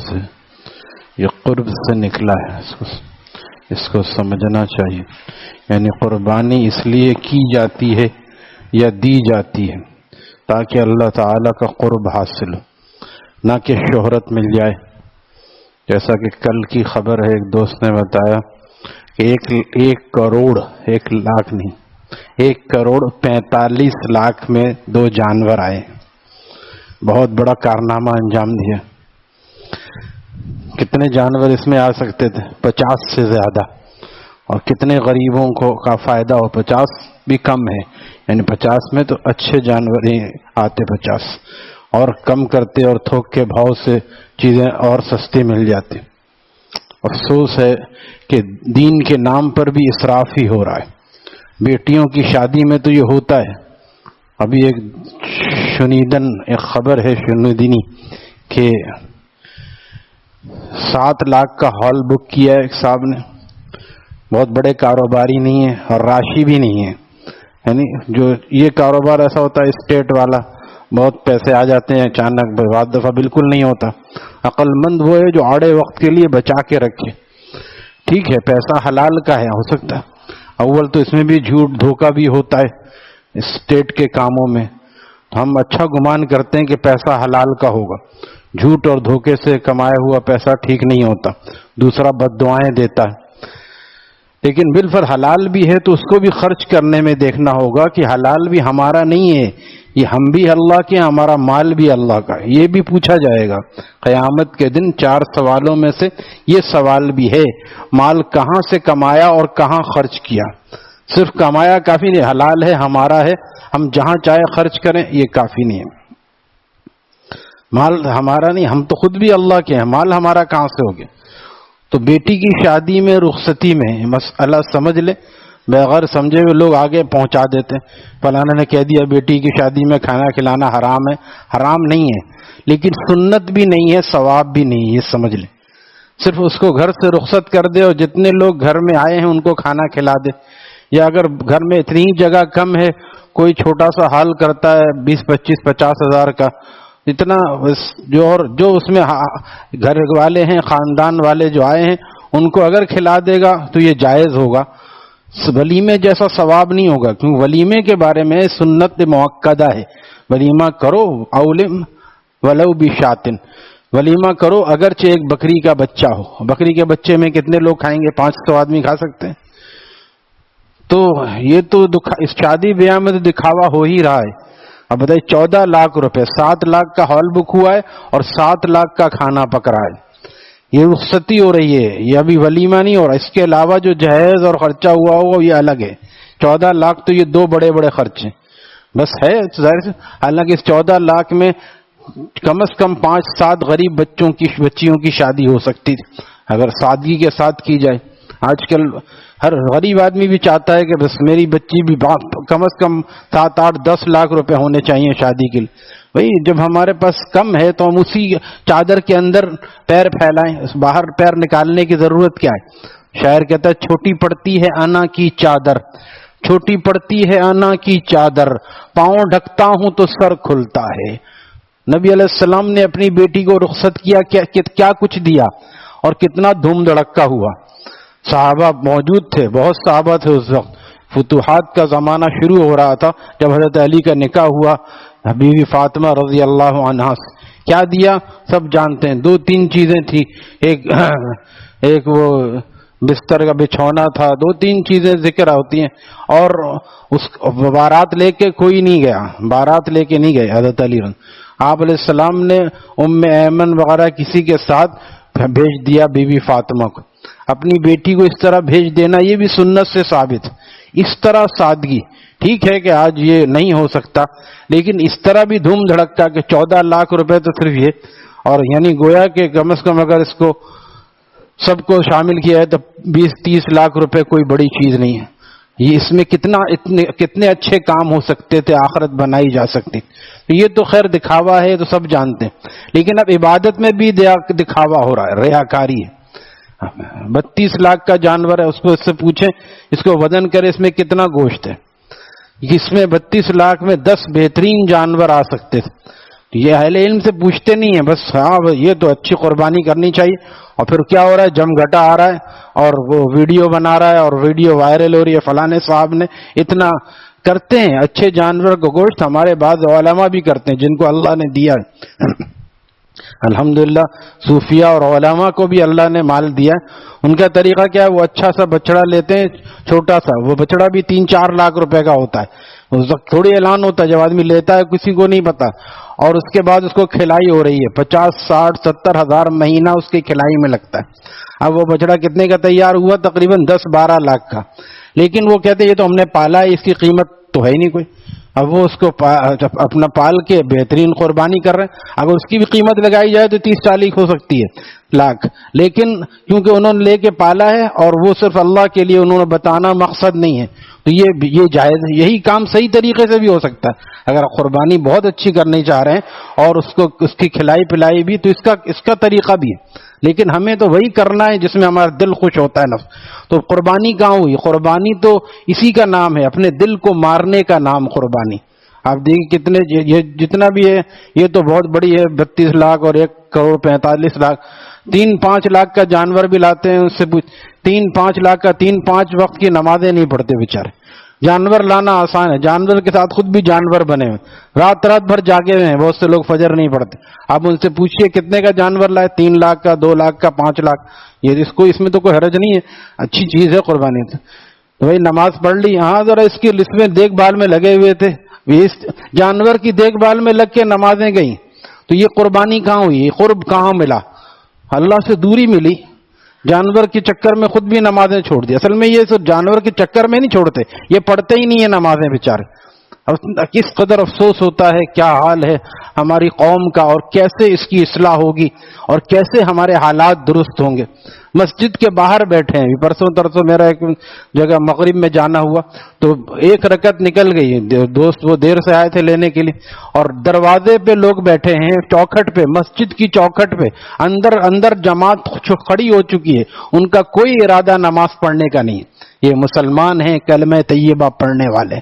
سے یہ قرب سے نکلا ہے، اس کو سمجھنا چاہیے. یعنی قربانی اس لیے کی جاتی ہے یا دی جاتی ہے تاکہ اللہ تعالیٰ کا قرب حاصل ہو، نہ کہ شہرت مل جائے. جیسا کہ کل کی خبر ہے، ایک دوست نے بتایا کہ 1 کروڑ 45 لاکھ میں 2 جانور آئے. بہت بڑا کارنامہ انجام دیا. کتنے جانور اس میں آ سکتے تھے؟ 50 سے زیادہ. اور کتنے غریبوں کا فائدہ ہو؟ 50 بھی کم ہے، یعنی 50 میں تو اچھے جانور ہی آتے 50، اور کم کرتے اور تھوک کے بھاؤ سے چیزیں اور سستی مل جاتی. افسوس ہے کہ دین کے نام پر بھی اسراف ہی ہو رہا ہے. بیٹیوں کی شادی میں تو یہ ہوتا ہے. ابھی ایک خبر ہے شنیدنی کہ 7 لاکھ کا ہال بک کیا ہے ایک صاحب نے. بہت بڑے کاروباری نہیں ہے اور راشی بھی نہیں ہے. یعنی جو یہ کاروبار ایسا ہوتا ہے اسٹیٹ والا، بہت پیسے آ جاتے ہیں اچانک، بعض دفعہ بالکل نہیں ہوتا. عقل مند وہ ہے جو آڑے وقت کے لیے بچا کے رکھے. ٹھیک ہے، پیسہ حلال کا ہے، ہو سکتا ہے. اول تو اس میں بھی جھوٹ دھوکہ بھی ہوتا ہے اسٹیٹ کے کاموں میں. ہم اچھا گمان کرتے ہیں کہ پیسہ حلال کا ہوگا. جھوٹ اور دھوکے سے کمایا ہوا پیسہ ٹھیک نہیں ہوتا، دوسرا بد دعائیں دیتا ہے. لیکن بالفرض حلال بھی ہے تو اس کو بھی خرچ کرنے میں دیکھنا ہوگا کہ حلال بھی ہمارا نہیں ہے، یہ ہم بھی اللہ کے، ہمارا مال بھی اللہ کا. یہ بھی پوچھا جائے گا قیامت کے دن. 4 سوالوں میں سے یہ سوال بھی ہے، مال کہاں سے کمایا اور کہاں خرچ کیا. صرف کمایا کافی نہیں، حلال ہے، ہمارا ہے، ہم جہاں چاہے خرچ کریں، یہ کافی نہیں ہے. مال ہمارا نہیں، ہم تو خود بھی اللہ کے ہیں، مال ہمارا کہاں سے ہو گیا؟ تو بیٹی کی شادی میں رخصتی میں مسئلہ سمجھ لے، بغیر سمجھے ہوئے لوگ آگے پہنچا دیتے ہیں. فلانا نے کہہ دیا بیٹی کی شادی میں کھانا کھلانا حرام ہے. حرام نہیں ہے، لیکن سنت بھی نہیں ہے، ثواب بھی نہیں ہے، یہ سمجھ لے. صرف اس کو گھر سے رخصت کر دے اور جتنے لوگ گھر میں آئے ہیں ان کو کھانا کھلا دے. یا اگر گھر میں اتنی جگہ کم ہے، کوئی چھوٹا سا ہال کرتا ہے 20 25 50 ہزار کا، اتنا جو اس میں گھر والے ہیں، خاندان والے جو آئے ہیں، ان کو اگر کھلا دے گا تو یہ جائز ہوگا. ولیمے جیسا ثواب نہیں ہوگا، کیونکہ ولیمے کے بارے میں سنت موقدہ ہے. ولیمہ کرو اولم ولو بشاتن، ولیمہ کرو اگرچہ ایک بکری کا بچہ ہو. بکری کے بچے میں کتنے لوگ کھائیں گے؟ 500 آدمی کھا سکتے ہیں. تو یہ تو اس شادی بیاہ میں تو دکھاوا ہو ہی رہا ہے. اب بتائیے 14 لاکھ روپے، 7 لاکھ کا ہال بک ہوا ہے اور 7 لاکھ کا کھانا پک رہا ہے. یہ رخصتی ہو رہی ہے، یہ ابھی ولیمہ نہیں ہو رہا. اس کے علاوہ جو جہیز اور خرچہ ہوا ہوگا یہ الگ ہے. 14 لاکھ تو یہ 2 بڑے بڑے خرچے بس ہے ظاہر سے. حالانکہ اس 14 لاکھ میں کم از کم 5-7 غریب بچیوں کی شادی ہو سکتی تھی اگر سادگی کے ساتھ کی جائے. آج کل ہر غریب آدمی بھی چاہتا ہے کہ بس میری بچی بھی کم از کم 7-8-10 لاکھ روپے ہونے چاہیے شادی کے لیے. بھئی جب ہمارے پاس کم ہے تو ہم اسی چادر کے اندر پیر پھیلائیں، باہر پیر نکالنے کی ضرورت کیا ہے؟ شاعر کہتا ہے چھوٹی پڑتی ہے انا کی چادر، چھوٹی پڑتی ہے انا کی چادر، پاؤں ڈھکتا ہوں تو سر کھلتا ہے. نبی علیہ السلام نے اپنی بیٹی کو رخصت کیا کچھ دیا اور کتنا دھوم دھڑکا ہوا. صحابہ موجود تھے، بہت صحابہ تھے اس وقت. فتوحات کا زمانہ شروع ہو رہا تھا جب حضرت علی کا نکاح ہوا حبیبی فاطمہ رضی اللہ عنہا سے. کیا دیا سب جانتے ہیں. 2-3 چیزیں تھی. ایک وہ بستر کا بچھونا تھا، 2-3 چیزیں ذکر ہوتی ہیں. اور اس بارات لے کے کوئی نہیں گیا، بارات لے کے نہیں گئے حضرت علی. آپ علیہ السلام نے ایمن وغیرہ کسی کے ساتھ بھیج دیا بی بی فاطمہ کو. اپنی بیٹی کو اس طرح بھیج دینا یہ بھی سنت سے ثابت. اس طرح سادگی ٹھیک ہے کہ آج یہ نہیں ہو سکتا، لیکن اس طرح بھی دھوم دھڑکتا کہ 14 لاکھ روپے تو صرف یہ، اور یعنی گویا کہ کم از کم اگر اس کو سب کو شامل کیا ہے تو 20-30 لاکھ روپے کوئی بڑی چیز نہیں ہے. یہ اس میں کتنے اچھے کام ہو سکتے تھے، آخرت بنائی جا سکتی. تو یہ تو خیر دکھاوا ہے تو سب جانتے ہیں، لیکن اب عبادت میں بھی دکھاوا ہو رہا ہے، ریاکاری ہے. 32 لاکھ کا جانور ہے، اس کو اس سے پوچھیں اس کو وزن کرے اس میں کتنا گوشت ہے. اس میں 32 لاکھ میں 10 بہترین جانور آ سکتے تھے. یہ اہل علم سے پوچھتے نہیں ہیں، بس ہاں یہ تو اچھی قربانی کرنی چاہیے، اور پھر کیا ہو رہا ہے، جم گھٹا آ رہا ہے اور وہ ویڈیو بنا رہا ہے اور ویڈیو وائرل ہو رہی ہے، فلانے صاحب نے اتنا کرتے ہیں۔ اچھے جانور کا گوشت ہمارے بعض علماء بھی کرتے ہیں جن کو اللہ نے دیا ہے، الحمدللہ صوفیاء اور علماء کو بھی اللہ نے مال دیا ہے۔ ان کا طریقہ کیا ہے، وہ اچھا سا بچڑا لیتے ہیں، چھوٹا سا، وہ بچڑا بھی 3-4 لاکھ روپے کا ہوتا ہے، اس وقت تھوڑی اعلان ہوتا ہے، جب آدمی لیتا ہے کسی کو نہیں پتا، اور اس کے بعد اس کو کھلائی ہو رہی ہے، 50-60-70 ہزار مہینہ اس کی کھلائی میں لگتا ہے۔ اب وہ بچڑا کتنے کا تیار ہوا؟ تقریباً 10-12 لاکھ کا، لیکن وہ کہتے ہیں یہ تو ہم نے پالا ہے، اس کی قیمت تو ہے ہی نہیں کوئی۔ اب وہ اس کو اپنا پال کے بہترین قربانی کر رہے ہیں، اگر اس کی بھی قیمت لگائی جائے تو 30-40 ہو سکتی ہے لاکھ، لیکن کیونکہ انہوں نے لے کے پالا ہے اور وہ صرف اللہ کے لیے انہوں نے بتانا مقصد نہیں ہے، تو یہ جائز ہے۔ یہی کام صحیح طریقے سے بھی ہو سکتا ہے، اگر قربانی بہت اچھی کرنی چاہ رہے ہیں اور اس کی کھلائی پلائی بھی، تو اس کا طریقہ بھی ہے، لیکن ہمیں تو وہی کرنا ہے جس میں ہمارا دل خوش ہوتا ہے نفس۔ تو قربانی کہاں ہوئی؟ قربانی تو اسی کا نام ہے، اپنے دل کو مارنے کا نام قربانی۔ آپ دیکھیں کتنے یہ جتنا بھی ہے، یہ تو بہت بڑی ہے، 32 لاکھ اور 1,45 لاکھ، 3-5 لاکھ کا جانور بھی لاتے ہیں، اس سے 3-5 لاکھ کا 3-5 وقت کی نمازیں نہیں پڑھتے بیچارے۔ جانور لانا آسان ہے، جانور کے ساتھ خود بھی جانور بنے ہوئے، رات بھر جاگے ہوئے ہیں، بہت سے لوگ فجر نہیں پڑھتے۔ آپ ان سے پوچھئے کتنے کا جانور لائے؟ 3 لاکھ کا، 2 لاکھ کا، 5 لاکھ۔ یہ اس میں تو کوئی حرج نہیں ہے، اچھی چیز ہے قربانی۔ تو بھائی نماز پڑھ لی، ہاں ذرا اس کی میں دیکھ بھال میں لگے ہوئے تھے، اس جانور کی دیکھ بھال میں لگ کے نمازیں گئیں، تو یہ قربانی کہاں ہوئی؟ قرب کہاں ملا؟ اللہ سے دوری ملی۔ جانور کے چکر میں خود بھی نمازیں چھوڑ دی۔ اصل میں یہ صرف جانور کے چکر میں نہیں چھوڑتے، یہ پڑھتے ہی نہیں ہیں نمازیں بیچارے۔ کس قدر افسوس ہوتا ہے، کیا حال ہے ہماری قوم کا، اور کیسے اس کی اصلاح ہوگی اور کیسے ہمارے حالات درست ہوں گے۔ مسجد کے باہر بیٹھے ہیں، پرسوں ترسوں میرا ایک جگہ مغرب میں جانا ہوا، تو 1 رکعت نکل گئی، دوست وہ دیر سے آئے تھے لینے کے لیے، اور دروازے پہ لوگ بیٹھے ہیں، چوکھٹ پہ، مسجد کی چوکھٹ پہ، اندر جماعت کھڑی ہو چکی ہے، ان کا کوئی ارادہ نماز پڑھنے کا نہیں۔ یہ مسلمان ہیں، کلمہ طیبہ پڑھنے والے،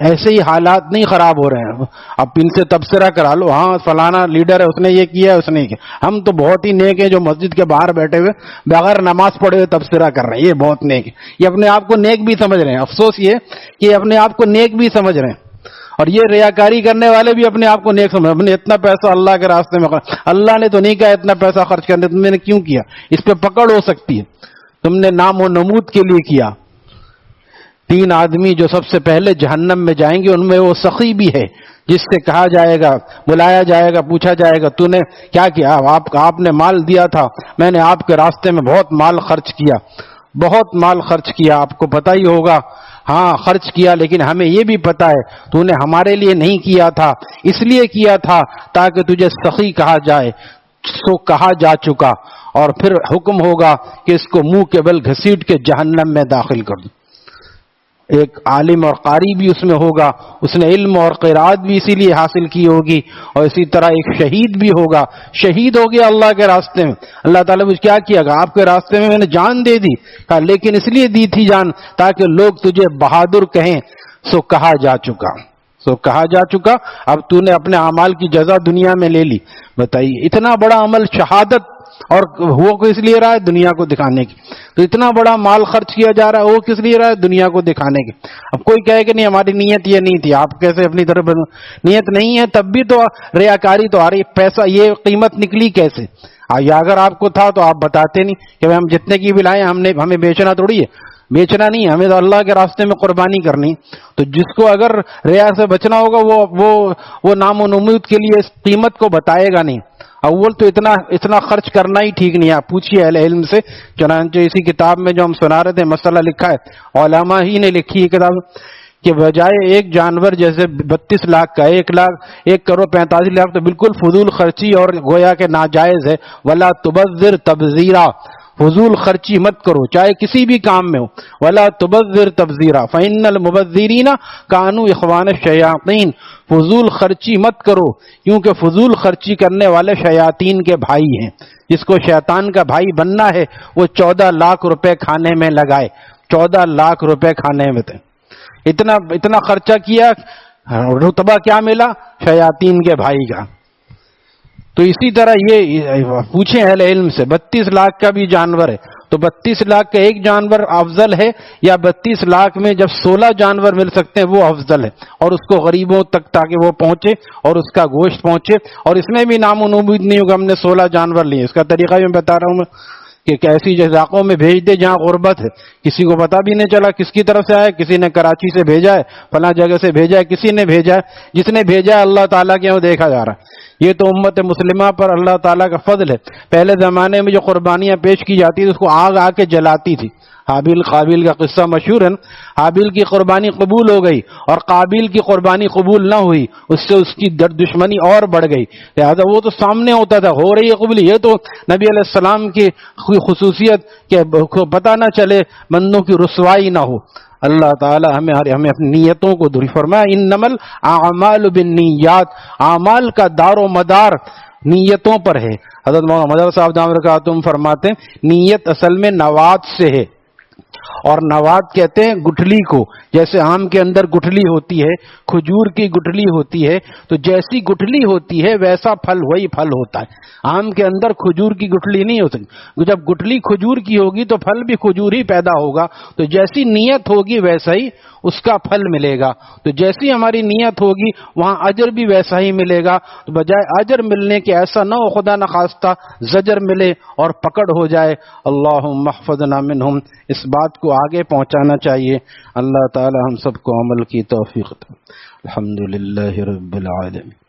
ایسے ہی حالات نہیں خراب ہو رہے ہیں۔ اب ان سے تبصرہ کرا لو، ہاں فلانا لیڈر ہے، اس نے یہ کیا ہے، اس نے کیا۔ ہم تو بہت ہی نیک ہیں جو مسجد کے باہر بیٹھے ہوئے بغیر نماز پڑھے ہوئے تبصرہ کر رہے ہیں، یہ بہت نیک ہے، یہ اپنے آپ کو نیک بھی سمجھ رہے ہیں۔ افسوس یہ کہ یہ اپنے آپ کو نیک بھی سمجھ رہے ہیں، اور یہ ریاکاری کرنے والے بھی اپنے آپ کو نیک سمجھ، ہم نے اتنا پیسہ اللہ کے راستے میں اللہ نے تو نہیں کہا اتنا پیسہ خرچ کرنے، تم نے کیوں کیا؟ اس پہ پکڑ ہو سکتی ہے، تم نے نام و نمود کے لیے کیا۔ 3 آدمی جو سب سے پہلے جہنم میں جائیں گے، ان میں وہ سخی بھی ہے جس سے کہا جائے گا، بلایا جائے گا، پوچھا جائے گا تو نے کیا کیا؟ آپ نے مال دیا تھا، میں نے آپ کے راستے میں بہت مال خرچ کیا، بہت مال خرچ کیا، آپ کو پتہ ہی ہوگا۔ ہاں خرچ کیا، لیکن ہمیں یہ بھی پتا ہے تو نے ہمارے لیے نہیں کیا تھا، اس لیے کیا تھا تاکہ تجھے سخی کہا جائے، سو کہا جا چکا، اور پھر حکم ہوگا کہ اس کو منہ کے بل گھسیٹ کے جہنم میں داخل کر دو۔ ایک عالم اور قاری بھی اس میں ہوگا، اس نے علم اور قرات بھی اسی لیے حاصل کی ہوگی، اور اسی طرح ایک شہید بھی ہوگا، شہید ہو گیا اللہ کے راستے میں۔ اللہ تعالیٰ نے کیا کیا گا؟ آپ کے راستے میں نے جان دے دی، کہا لیکن اس لیے دی تھی جان تاکہ لوگ تجھے بہادر کہیں، سو کہا جا چکا، سو کہا جا چکا۔ اب تو نے اپنے اعمال کی جزا دنیا میں لے لی۔ بتائیے اتنا بڑا عمل شہادت، اور وہ کس لیے رہا ہے؟ دنیا کو دکھانے کی۔ تو اتنا بڑا مال خرچ کیا جا رہا ہے، وہ کس لیے رہا ہے؟ دنیا کو دکھانے کی۔ اب کوئی کہے کہ نہیں ہماری نیت یہ نہیں تھی، آپ کیسے اپنی طرف نیت نہیں ہے تب بھی تو ریاکاری تو آ رہی ہے۔ پیسہ یہ قیمت نکلی کیسے؟ یا اگر آپ کو تھا تو آپ بتاتے نہیں کہ ہم جتنے کی بھی لائیں، ہمیں بیچنا تھوڑی ہے، بیچنا نہیں ہے، ہمیں تو اللہ کے راستے میں قربانی کرنی۔ تو جس کو اگر ریا سے بچنا ہوگا وہ نام و نمود کے لیے اس قیمت کو بتائے گا نہیں۔ اول تو اتنا خرچ کرنا ہی ٹھیک نہیں ہے۔ آپ پوچھیے اہل علم سے، چنانچہ اسی کتاب میں جو ہم سنا رہے تھے مسئلہ لکھا ہے، علماء ہی نے لکھی ہے کتاب، کہ بجائے ایک جانور جیسے 32 لاکھ کا 1,45,00,000 تو بالکل فضول خرچی اور گویا کہ ناجائز ہے۔ ولا تبذر تبذیرا، فضول خرچی مت کرو چاہے کسی بھی کام میں ہو۔ ولا تبذر تبذیرا فإن المبذرین کانوا اخوان الشیاطین، فضول خرچی مت کرو کیونکہ فضول خرچی کرنے والے شیاطین کے بھائی ہیں۔ جس کو شیطان کا بھائی بننا ہے وہ 14 لاکھ روپے کھانے میں لگائے، 14 لاکھ روپے کھانے میں تھے، اتنا خرچہ کیا، رتبہ کیا ملا؟ شیاطین کے بھائی کا۔ تو اسی طرح یہ پوچھیں اہل علم سے، 32 لاکھ کا بھی جانور ہے تو 32 لاکھ کا ایک جانور افضل ہے یا 32 لاکھ میں جب 16 جانور مل سکتے ہیں وہ افضل ہے، اور اس کو غریبوں تک تاکہ وہ پہنچے اور اس کا گوشت پہنچے، اور اس میں بھی نام و نمود نہیں ہوگا ہم نے 16 جانور لیے۔ اس کا طریقہ بھی میں بتا رہا ہوں میں کہ ایسی علاقوں میں بھیج دے جہاں غربت ہے، کسی کو پتا بھی نہیں چلا کس کی طرف سے آیا، کسی نے کراچی سے بھیجا ہے، فلاں جگہ سے بھیجا ہے، کسی نے بھیجا ہے، جس نے بھیجا ہے اللہ تعالیٰ کے یہاں دیکھا جا رہا ہے۔ یہ تو امت مسلمہ پر اللہ تعالیٰ کا فضل ہے۔ پہلے زمانے میں جو قربانیاں پیش کی جاتی تھی اس کو آگ آ کے جلاتی تھی۔ حابیل قابیل کا قصہ مشہور ہے، حابیل کی قربانی قبول ہو گئی اور قابیل کی قربانی قبول نہ ہوئی، اس سے اس کی دشمنی اور بڑھ گئی، لہذا وہ تو سامنے ہوتا تھا ہو رہی ہے قبولی، یہ تو نبی علیہ السلام کی خصوصیت کہ پتہ نہ چلے بندوں کی رسوائی نہ ہو۔ اللہ تعالی ہمیں اپنی نیتوں کو درست فرمائے۔ انما الاعمال بالنیات، اعمال کا دار و مدار نیتوں پر ہے۔ حضرت مولانا مظہر صاحب دامت برکاتہم فرماتے ہیں نیت اصل میں نوات سے ہے، اور نوات کہتے ہیں گٹھلی کو، جیسے آم کے اندر گٹھلی ہوتی ہے، کھجور کی گٹھلی ہوتی ہے، تو جیسی گٹھلی ہوتی ہے ویسا پھل وہی پھل ہوتا ہے۔ آم کے اندر کھجور کی گٹھلی نہیں ہو سکتی، جب گٹھلی کھجور کی ہوگی تو پھل بھی کھجور ہی پیدا ہوگا، تو جیسی نیت ہوگی ویسا ہی اس کا پھل ملے گا۔ تو جیسی ہماری نیت ہوگی وہاں اجر بھی ویسا ہی ملے گا، تو بجائے اجر ملنے کے ایسا نہ ہو خدا نخواستہ زجر ملے اور پکڑ ہو جائے۔ اللہم احفظنا منہم، اس بات کو آگے پہنچانا چاہیے۔ اللہ تعالی ہم سب کو عمل کی توفیق دے۔ الحمدللہ رب العالمین۔